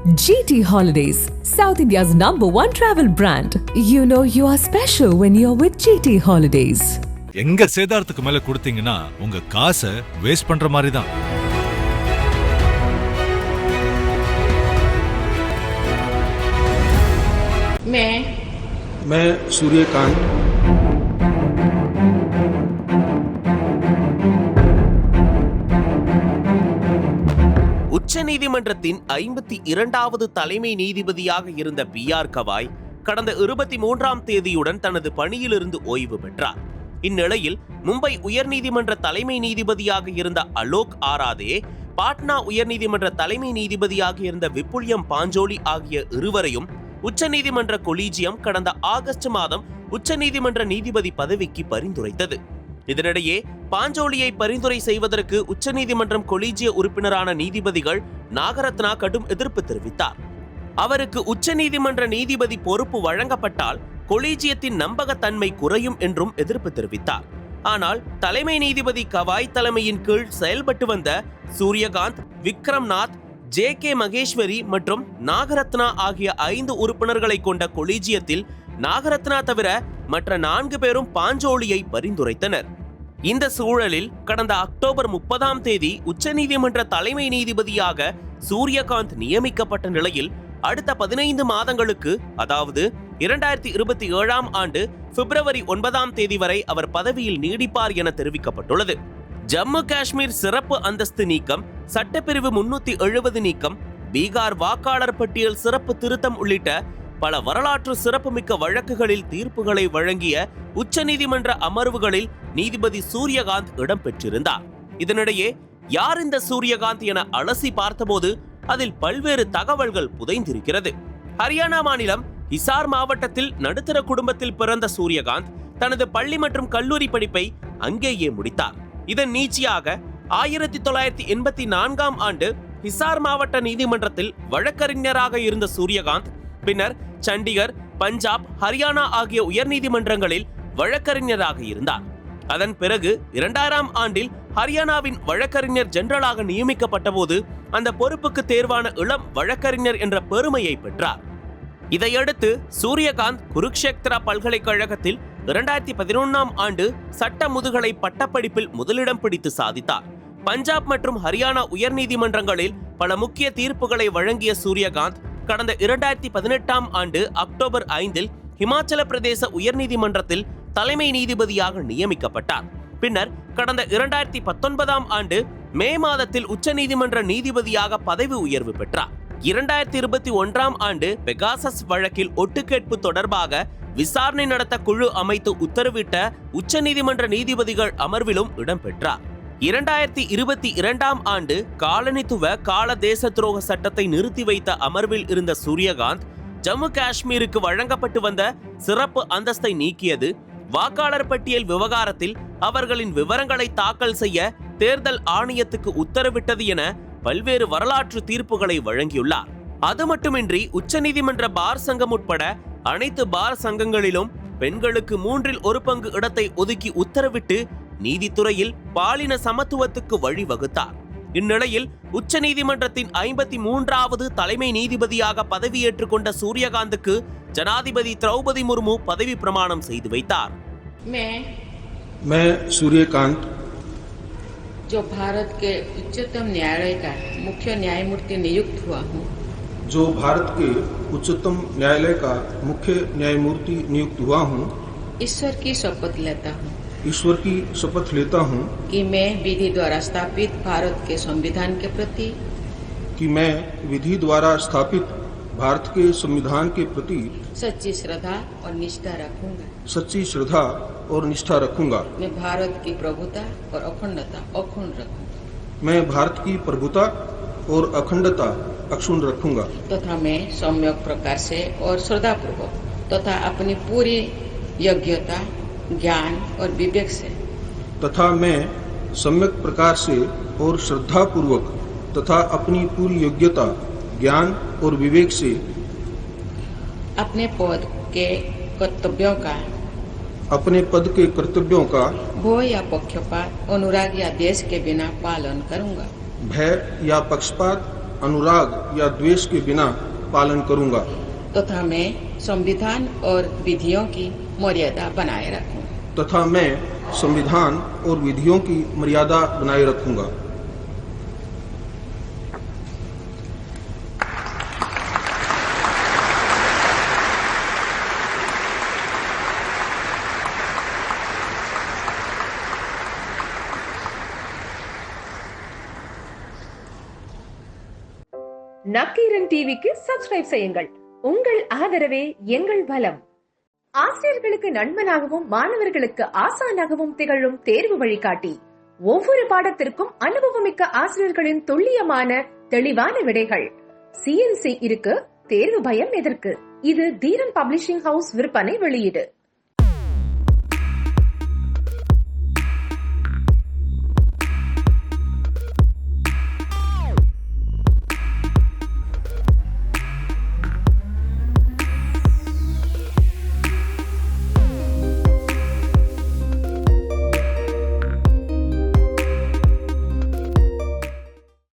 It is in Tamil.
GT Holidays, South India's #1 travel brand. You know you are special when you're with GT Holidays. எங்க சேதாரத்துக்கு மேல கொடுத்தீங்கன்னா உங்க காசை வேஸ்ட் பண்ற மாதிரி தான். मैं सूर्यकांत உச்ச நீதிமன்றத்தின் 52வது தலைமை நீதிபதியாக இருந்த PR கவாய் கடந்த 23ஆம் தேதியுடன் தனது பணியிலிருந்து ஓய்வு பெற்றார். இந்நிலையில் மும்பை உயர்நீதிமன்ற தலைமை நீதிபதியாக இருந்த அலோக் ஆராதே, பாட்னா உயர்நீதிமன்ற தலைமை நீதிபதியாக இருந்த விபுல்யம் பாஞ்சோலி ஆகிய இருவரையும் உச்சநீதிமன்ற கொலீஜியம் கடந்த ஆகஸ்ட் மாதம் உச்சநீதிமன்ற நீதிபதி பதவிக்கு பரிந்துரைத்தது. இதனிடையே பாஞ்சோலியை பரிந்துரை செய்வதற்கு உச்சநீதிமன்றம் கொலீஜிய உறுப்பினரான நீதிபதிகள் நாகரத்னா கடும் எதிர்ப்பு தெரிவித்தார். அவருக்கு உச்சநீதிமன்ற நீதிபதி பொறுப்பு வழங்கப்பட்டால் கொலீஜியத்தின் நம்பகத்தன்மை குறையும் என்றும் எதிர்ப்பு தெரிவித்தார். ஆனால் தலைமை நீதிபதி கவாய் தலைமையின் கீழ் செயல்பட்டு வந்த சூரியகாந்த், விக்ரம்நாத், JK மகேஸ்வரி மற்றும் நாகரத்னா ஆகிய 5 உறுப்பினர்களை கொண்ட கொலீஜியத்தில் நாகரத்னா தவிர மற்ற 4 பேரும் பாஞ்சோலியை பரிந்துரைத்தனர். இந்த சூழலில் கடந்த அக்டோபர் 30ஆம் தேதி உச்சநீதிமன்ற தலைமை நீதிபதியாக சூரியகாந்த் நியமிக்கப்பட்ட நிலையில் அடுத்த 15 மாதங்களுக்கு, அதாவது 2027ஆம் ஆண்டு பிப்ரவரி 9ஆம் தேதி வரை அவர் பதவியில் நீடிப்பார் என தெரிவிக்கப்பட்டுள்ளது. ஜம்மு காஷ்மீர் சிறப்பு அந்தஸ்து நீக்கம், சட்டப்பிரிவு 370 நீக்கம், பீகார் வாக்காளர் பட்டியல் சிறப்பு திருத்தம் உள்ளிட்ட பல வரலாற்று சிறப்புமிக்க வழக்குகளில் தீர்ப்புகளை வழங்கிய உச்சநீதிமன்ற அமர்வுகளில் நீதிபதி சூரியகாந்த் இடம்பெற்றிருந்தார். இதனிடையே யார் இந்த சூரியகாந்த் என அலசி பார்த்தபோது அதில் பல்வேறு தகவல்கள் புதைந்திருக்கிறது. ஹரியானா மாநிலம் ஹிசார் மாவட்டத்தில் நடுத்தர குடும்பத்தில் பிறந்த சூரியகாந்த் தனது பள்ளி மற்றும் கல்லூரி படிப்பை அங்கேயே முடித்தார். இதன் நீட்சியாக 1984ஆம் ஆண்டு ஹிசார் மாவட்ட நீதிமன்றத்தில் வழக்கறிஞராக இருந்த சூரியகாந்த் பின்னர் சண்டிகர், பஞ்சாப், ஹரியானா ஆகிய உயர்நீதிமன்றங்களில் வழக்கறிஞராக இருந்தார். அதன் பிறகு 2000ஆம் ஆண்டில் ஹரியானாவின் வழக்கறிஞர் ஜெனரலாக நியமிக்கப்பட்ட போது அந்த பொறுப்புக்கு தேர்வான இளம் வழக்கறிஞர் என்ற பெருமையை பெற்றார். இதையடுத்து சூரியகாந்த் குருக்ஷேத்ரா பல்கலைக்கழகத்தில் 2011ஆம் ஆண்டு சட்ட முதுகலை பட்டப்படிப்பில் முதலிடம் பிடித்து சாதித்தார். பஞ்சாப் மற்றும் ஹரியானா உயர்நீதிமன்றங்களில் பல முக்கிய தீர்ப்புகளை வழங்கிய சூரியகாந்த் கடந்த 2018ஆம் ஆண்டு அக்டோபர் 5இல் ஹிமாச்சல பிரதேச உயர்நீதிமன்றத்தில் தலைமை நீதிபதியாக நியமிக்கப்பட்டார். பின்னர் கடந்த 2019ஆம் ஆண்டு மே மாதத்தில் உச்சநீதிமன்ற நீதிபதியாக பதவி உயர்வு பெற்றார். 2021ஆம் ஆண்டு பெகாசஸ் வழக்கில் ஒட்டுக்கேட்பு தொடர்பாக விசாரணை நடத்த குழு அமைத்து உத்தரவிட்ட உச்சநீதிமன்ற நீதிபதிகள் அமர்விலும் இடம்பெற்றார். 2022ஆம் ஆண்டு காலனித்துவ கால தேச துரோக சட்டத்தை நிறுத்தி வைத்த அமர்வில் இருந்த சூரியகாந்த் ஜம்மு காஷ்மீருக்கு வழங்கப்பட்டு வந்த சிறப்பு அந்தஸ்தை நீக்கியது, வாக்காளர் பட்டியல் விவகாரத்தில் அவர்களின் விவரங்களை தாக்கல் செய்ய தேர்தல் ஆணையத்துக்கு உத்தரவிட்டது என பல்வேறு வரலாற்று தீர்ப்புகளை வழங்கியுள்ளார். அது மட்டுமின்றி உச்சநீதிமன்ற பார் சங்கம் உட்பட அனைத்து பார் சங்கங்களிலும் பெண்களுக்கு 1/3 இடத்தை ஒதுக்கி உத்தரவிட்டு நீதித்துறையில் பாலின சமத்துவத்துக்கு வழிவகுத்தார். இந்நிலையில் உச்சநீதிமன்றத்தின் 53வது தலைமை நீதிபதியாக பதவியேற்றுக் கொண்ட சூரியகாந்துக்கு ஜனாதிபதி திரௌபதி முர்மு பதவி பிரமாணம் செய்து வைத்தார். मैं सूर्यकांत जो भारत के उच्चतम न्यायालय का मुख्य न्यायमूर्ति नियुक्त हुआ हूँ, जो भारत के उच्चतम न्यायालय का मुख्य न्यायमूर्ति नियुक्त हुआ हूँ, ईश्वर की शपथ लेता हूँ ईश्वर की शपथ लेता हूँ कि मैं विधि द्वारा स्थापित भारत के संविधान के प्रति भारत के संविधान के प्रति सच्ची श्रद्धा और निष्ठा रखूंगा मैं भारत की प्रभुता और अखंडता अक्षुण्ण रखूंगा तथा मैं सम्यक प्रकार से और श्रद्धापूर्वक तथा अपनी पूरी योग्यता, ज्ञान और विवेक से तथा मैं सम्यक प्रकार से और श्रद्धापूर्वक तथा अपनी पूरी योग्यता, ज्ञान और विवेक से अपने पद के कर्तव्यों का भय या पक्षपात, अनुराग या देश के बिना पालन करूंगा। भय या पक्षपात, अनुराग या द्वेष के बिना पालन करूंगा तथा मैं संविधान और विधियों की मर्यादा बनाए रखूं। तथा मैं संविधान और विधियों की मर्यादा बनाए रखूंगा। நக்கீரன் டிவிக்கு சப்ஸ்கிரைப் செய்யுங்கள். உங்கள் ஆதரவே எங்கள் பலம். ஆசிரியர்களுக்கு நண்பனாகவும் மாணவர்களுக்கு ஆசானாகவும் திகழும் தேர்வு வழிகாட்டி. ஒவ்வொரு பாடத்திற்கும் அனுபவமிக்க ஆசிரியர்களின் துல்லியமான தெளிவான விடைகள். CNC இருக்கு, தேர்வு பயம் எதற்கு? இது தீரன் பப்ளிஷிங் ஹவுஸ் விற்பனை வெளியீடு.